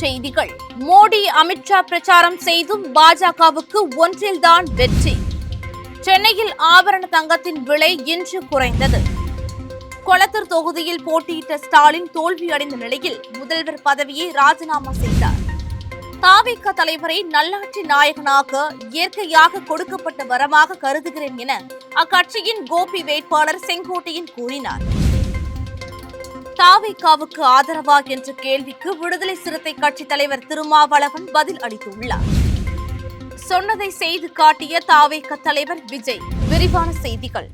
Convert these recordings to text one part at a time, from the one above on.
செய்திகள். மோடி, அமித்ஷா பிரச்சாரம் செய்தும் பாஜகவுக்கு ஒன்றில்தான் வெற்றி. சென்னையில் ஆபரண தங்கத்தின் விலை இன்று குறைந்தது. கொளத்தூர் தொகுதியில் போட்டியிட்ட ஸ்டாலின் தோல்வியடைந்த நிலையில் முதல்வர் பதவியை ராஜினாமா செய்தார். தாவேகா தலைவரை நல்லாட்சி நாயகனாக இயற்கையாக கொடுக்கப்பட்ட வரமாக கருதுகிறேன் என அக்கட்சியின் கோபி வேட்பாளர் செங்கோட்டையன் கூறினார். தாவேகாவுக்கு ஆதரவா என்ற கேள்விக்கு விடுதலை சிறுத்தை கட்சி தலைவர் திருமாவளவன் பதில் அளித்துள்ளார். சொன்னதை செய்து காட்டிய தாவேகா தலைவர் விஜய். விரிவான செய்திகள்.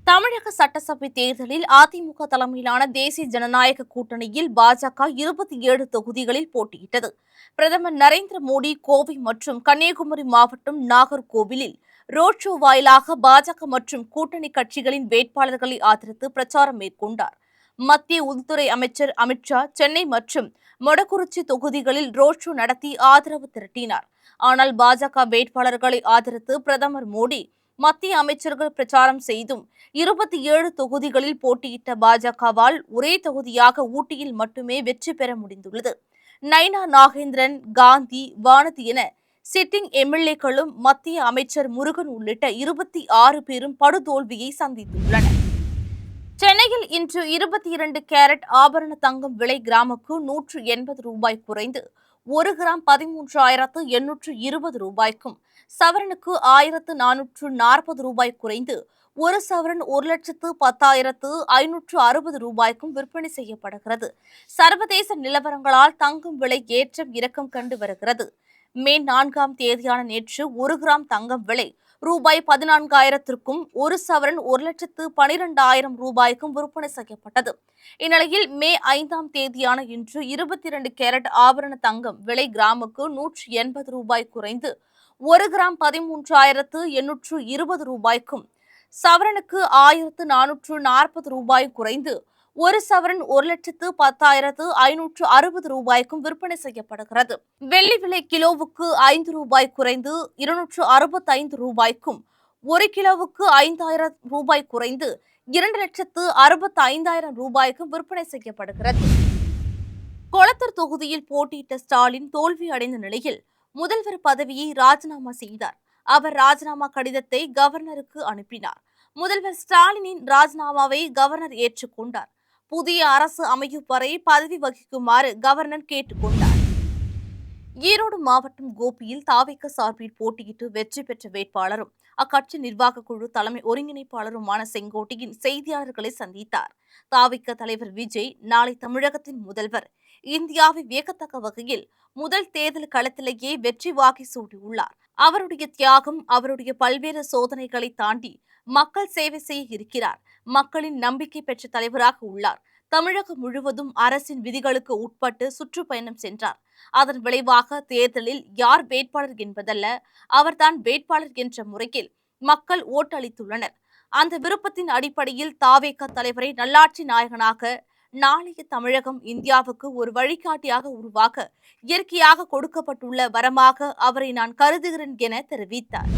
தமிழக சட்டசபை தேர்தலில் அதிமுக தலைமையிலான தேசிய ஜனநாயக கூட்டணியில் பாஜக 27 தொகுதிகளில் போட்டியிட்டது. பிரதமர் நரேந்திர மோடி கோவை மற்றும் கன்னியாகுமரி மாவட்டம் நாகர்கோவிலில் ரோட் ஷோ வாயிலாக பாஜக மற்றும் கூட்டணி கட்சிகளின் வேட்பாளர்களை ஆதரித்து பிரச்சாரம் மேற்கொண்டார். மத்திய உள்துறை அமைச்சர் அமித்ஷா சென்னை மற்றும் மொடக்குறிச்சி தொகுதிகளில் ரோட் ஷோ நடத்தி ஆதரவு திரட்டினார். ஆனால் பாஜக வேட்பாளர்களை ஆதரித்து பிரதமர் மோடி மத்திய அமைச்சர்கள் பிரச்சாரம் செய்தும் 27 தொகுதிகளில் போட்டியிட்ட பாஜகவால் ஒரே தொகுதியாக ஊட்டியில் மட்டுமே வெற்றி பெற முடிந்துள்ளது. நைனா நாகேந்திரன், காந்தி, வானதி என சிட்டிங் எம்எல்ஏக்களும் மத்திய அமைச்சர் முருகன் உள்ளிட்ட 26 பேரும் படுதோல்வியை சந்தித்துள்ளனர். சென்னையில் இன்று 22 கேரட் ஆபரண தங்கம் விலை கிராமுக்கு 180 ரூபாய் குறைந்து 1 கிராம் 13,820 ரூபாய்க்கும், சவரனுக்கு 1,440 ரூபாய் குறைந்து 1 சவரன் 1,10,560 ரூபாய்க்கும் விற்பனை செய்யப்படுகிறது. சர்வதேச நிலவரங்களால் தங்கம் விலை ஏற்றம் இறக்கம் கண்டு வருகிறது. மே 4ஆம் தேதியான நேற்று 1 கிராம் தங்கம் விலை ரூபாய் 14,000க்கும் 1 சவரன் 1,12,000 ரூபாய்க்கும் விற்பனை செய்யப்பட்டது. இந்நிலையில் மே 5ஆம் தேதியான இன்று 22 கேரட் ஆபரண தங்கம் விலை கிராமுக்கு 180 ரூபாய் குறைந்து 1 கிராம் 13,820 ரூபாய்க்கும், சவரனுக்கு 1,440 ரூபாய் குறைந்து 1 சவரன் 1,10,560 ரூபாய்க்கும் விற்பனை செய்யப்படுகிறது. வெள்ளி விலை கிலோவுக்கு 5 ரூபாய் குறைந்து 265 ரூபாய்க்கும், 1 கிலோவுக்கு 5,000 ரூபாய் குறைந்து 2,65,000 ரூபாய்க்கும் விற்பனை செய்யப்படுகிறது. கொளத்தூர் தொகுதியில் போட்டியிட்ட ஸ்டாலின் தோல்வி அடைந்த நிலையில் முதல்வர் பதவியை ராஜினாமா செய்தார். அவர் ராஜினாமா கடிதத்தை கவர்னருக்கு அனுப்பினார். முதல்வர் ஸ்டாலினின் ராஜினாமாவை கவர்னர் ஏற்றுக்கொண்டார். புதிய அரசு அமையும் வரை பதவி வகிக்குமாறு கவர்னர் கேட்டுக் கொண்டார். ஈரோடு மாவட்டம் கோபியில் தாவேகா சார்பில் போட்டியிட்டு வெற்றி பெற்ற வேட்பாளரும் அக்கட்சி நிர்வாக குழு தலைமை ஒருங்கிணைப்பாளருமான செங்கோட்டையின் செய்தியாளர்களை சந்தித்தார். தாவேகா தலைவர் விஜய் நாளை தமிழகத்தின் முதல்வர். இந்தியாவை வியக்கத்தக்க வகையில் முதல் தேர்தல் களத்திலேயே வெற்றி வாகை சூட்டியுள்ளார். அவருடைய தியாகம், அவருடைய பல்வேறு சோதனைகளை தாண்டி மக்கள் சேவை செய்ய இருக்கிறார். மக்களின் நம்பிக்கை பெற்ற தலைவராக உள்ளார். தமிழகம் முழுவதும் அரசின் விதிகளுக்கு உட்பட்டு சுற்றுப்பயணம் சென்றார். அதன் விளைவாக தேர்தலில் யார் வேட்பாளர் என்பதல்ல, அவர்தான் வேட்பாளர் என்ற முறையில் மக்கள் ஓட்டளித்துள்ளனர். அந்த விருப்பத்தின் அடிப்படையில் தாவேகா தலைவரை நல்லாட்சி நாயகனாக நாளைய தமிழகம் இந்தியாவுக்கு ஒரு வழிகாட்டியாக உருவாக இயற்கையாக கொடுக்கப்பட்டுள்ள வரமாக அவரை நான் கருதுகிறேன் என தெரிவித்தார்.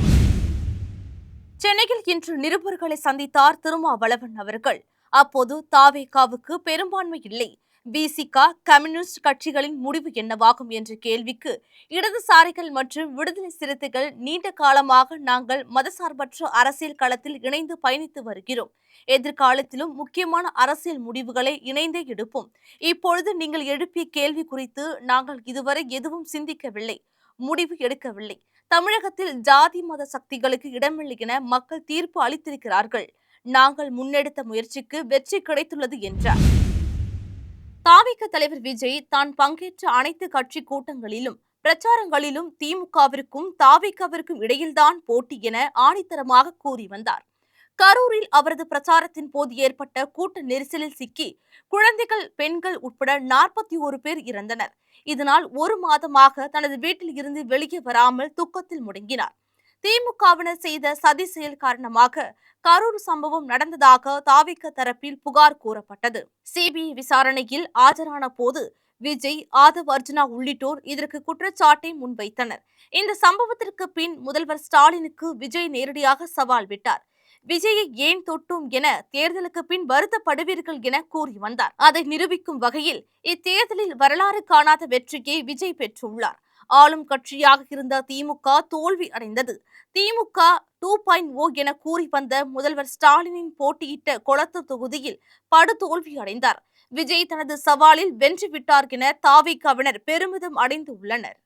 சென்னையில் இன்று நிருபர்களை சந்தித்தார் திருமாவளவன் அவர்கள். அப்போது தாவேகாவுக்கு பெரும்பான்மை இல்லை, விசிக, கம்யூனிஸ்ட் கட்சிகளின் முடிவு என்னவாகும் என்ற கேள்விக்கு இடதுசாரிகள் மற்றும் விடுதலை சிறுத்தைகள் நீண்ட காலமாக நாங்கள் மதசார்பற்ற அரசியல் களத்தில் இணைந்து பயணித்து வருகிறோம். எதிர்காலத்திலும் முக்கியமான அரசியல் முடிவுகளை இணைந்தே எடுப்போம். இப்பொழுது நீங்கள் எழுப்பிய கேள்வி குறித்து நாங்கள் இதுவரை எதுவும் சிந்திக்கவில்லை, முடிவு எடுக்கவில்லை. தமிழகத்தில் ஜாதி மத சக்திகளுக்கு இடமில்லை என மக்கள் தீர்ப்பு அளித்திருக்கிறார்கள். நாங்கள் முன்னெடுத்த முயற்சிக்கு வெற்றி கிடைத்துள்ளது என்றார். தாவேகா தலைவர் விஜய் தான் பங்கேற்ற அனைத்து கட்சி கூட்டங்களிலும் பிரச்சாரங்களிலும் திமுகவிற்கும் தாவேகாவிற்கும் இடையில்தான் போட்டி என ஆணித்தரமாக கூறி வந்தார். கரூரில் அவரது பிரச்சாரத்தின் போது ஏற்பட்ட கூட்ட நெரிசலில் சிக்கி குழந்தைகள், பெண்கள் உட்பட 41 பேர் இறந்தனர். இதனால் 1 மாதமாக தனது வீட்டில் இருந்து வெளியே வராமல் துக்கத்தில் முடங்கினார். திமுகவினர் செய்த சதி செயல் காரணமாக கரூர் சம்பவம் நடந்ததாக தாவேகா தரப்பில் புகார் கூறப்பட்டது. சிபிஐ விசாரணையில் ஆஜரான போது விஜய், ஆதவ் அர்ஜுனா உள்ளிட்டோர் இதற்கு குற்றச்சாட்டை முன்வைத்தனர். இந்த சம்பவத்திற்கு பின் முதல்வர் ஸ்டாலினுக்கு விஜய் நேரடியாக சவால் விட்டார். விஜயை ஏன் தொட்டும் என தேர்தலுக்கு பின் வருத்தப்படுவீர்கள் என கூறி வந்தார். அதை நிரூபிக்கும் வகையில் இத்தேர்தலில் வரலாறு காணாத வெற்றியை விஜய் பெற்றுள்ளார். ஆளும் கட்சியாக இருந்த திமுக தோல்வி அடைந்தது. திமுக 2.0 என கூறி வந்த முதல்வர் ஸ்டாலினின் போட்டியிட்ட கொளத்தூர் தொகுதியில் படுதோல்வி அடைந்தார். விஜய் தனது சவாலில் வென்று விட்டார் என தாவேகாவினர் பெருமிதம் அடைந்து உள்ளனர்.